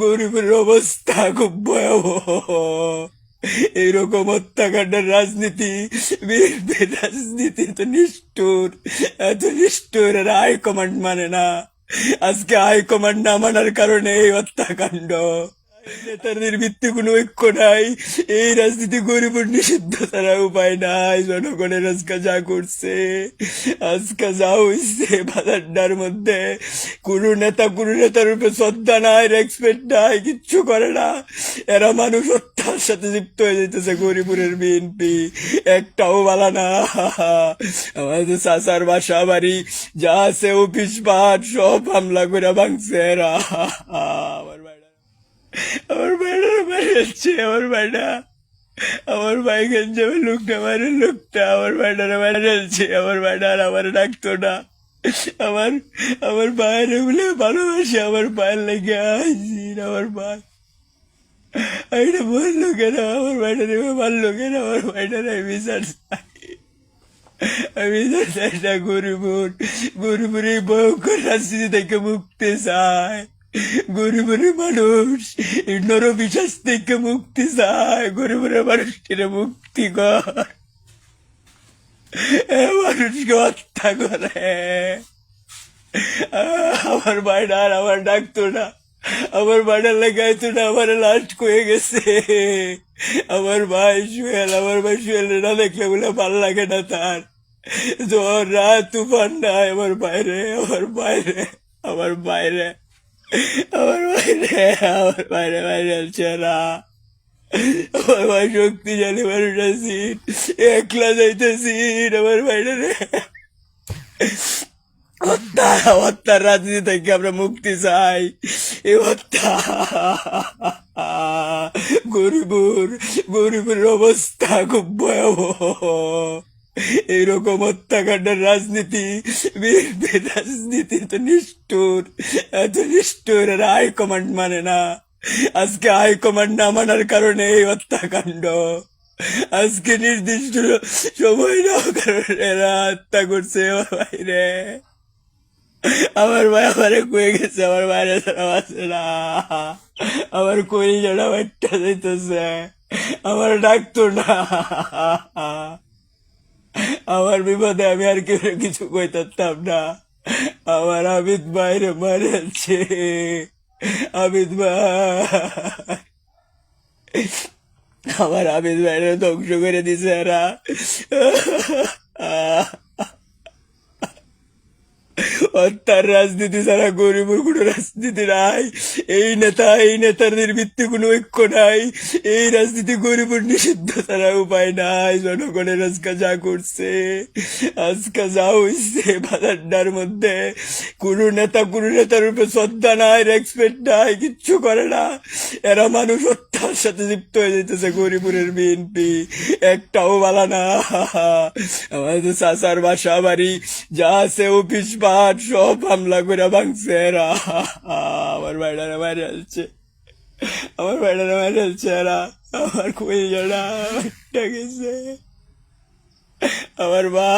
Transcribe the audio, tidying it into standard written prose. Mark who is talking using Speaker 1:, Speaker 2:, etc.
Speaker 1: গরিবের অবস্থা খুব ভয়াবহ। এইরকম হত্যাকাণ্ডের রাজনীতি, বিএনপির রাজনীতি তো নিষ্ঠুর, এত নিষ্ঠুর। এরা হাইকমান্ড মানে না, আজকে হাইকমান্ড না মানার কারণে এই হত্যাকাণ্ড। নেতাদের ভিত্তি কোনো ঐক্য নাই, এই রাজনীতি গরিবের নিষিদ্ধ ছাড়া উপায় নাই। জনগণের আজকে যা করছে, আজকে যা হইছে বাজারটার মধ্যে, কোনো নেতার উপরে শ্রদ্ধা নাই, রেসপেক্ট নাই, কিচ্ছু করে না। এরা মানুষ হত্যার সাথে যুক্ত হয়ে যেতেছে। গরিপুরের বিএনপি একটাও বালা না। আমাদের চাচার বাসা বাড়ি যা আছে অফিস পাট সব হামলা করে ভাঙছে এরা। আমার আমার বাইরে মারাচ্ছে, আমার বাইরা, আমার বাইকে যাবে লোকটা মারে, লোকটা আমার বাইটারে মারাচ্ছে। আমার বাইটার আমার ডাকতো না। আমার আমার বাইরে বলে ভালোবাসে, আমার পায়ের লেগে আইসি। আমার ভাই এটা বললো কেন, আমার বাইটারে মারলো কেন, আমার বাইটারে বিচার চাই, আমি চাই না। গরিবের এই ভয়ঙ্কর রাজনীতি থেকে মুক্তি চায়। গরিবের মানুষ নরবিশ্বাস থেকে মুক্তি চায়। গরিবের মানুষকে মুক্তি কর, মানুষকে হত্যা করে। আমার বাইডার আমার ডাকতো না, আমার বাইডার লাগাইতো না, আমার লাস্ট হয়ে গেছে। আমার ভাই সুয়েল না দেখলে বলে ভাল লাগে না তার। জ্বর রাত তুফান নাই, আমার বাইরে, আমার বাইরে, আমার বাইরে, আমার বাইরে, আমার বাইরে বাইরে আছে না। আমার ভাই শক্তিশালী মানুষ আছি, একলা যাইতেছি। আমার বাইরে হত্যার রাজনীতি থেকে আমরা মুক্তি চাই। এই হত্যা গরিবের অবস্থা খুব ভয়াবহ। এইরকম হত্যাকাণ্ডের রাজনীতি, বিএনপির রাজনীতি তো নিষ্ঠুর, এত নিষ্ঠুর। এরা হাইকমান্ড মানে না, আজকে হাইকমান্ড না মানার কারণে এই হত্যাকাণ্ড। আজকে নির্দিষ্ট সময় না কারণে এরা হত্যা করছে। বাইরে আমার ভাই আমারে কয়ে গেছে, আমার বাইরে ছাড়া আছে না। আমার কই যারা বাচ্চা যাইতেছে, আমার ডাকতো না। আমার বিপদে আমি আর কেউ কিছু কইতাম না। আমার আবিদ বাইরে মারেছে, আবিদ ভাই, আমার আবিদ বাইরে ধ্বংস করে দিছে এরা। হত্যার রাজনীতি ছাড়া গরিবের কোনো রাজনীতি নাই। এই নেতাদের ভিত্তি কোনো ঐক্য নাই, এই রাজনীতি গরিবের নিষিদ্ধ ছাড়া উপায় নাই। জনগণের আজকে যা করছে, আজকে যা হইছে বাজারটার মধ্যে, কোনো নেতার উপরে শ্রদ্ধা নাই, রেসপেক্ট নাই, কিচ্ছু করে না। এরা মানুষ হত্যার সাথে যুক্ত হয়ে যেতেছে। গরিপুরের বিএনপি একটাও বালা না। আমাদের চাচার বাসা বাড়ি যা আছে অফিস পাট সব হামলা করে ভাঙছে এরা। আমার বাইটারে মারে আসছে, আমার বাইটারে মারে আসছে এরা। আমার কই যারা গেছে, আমার বা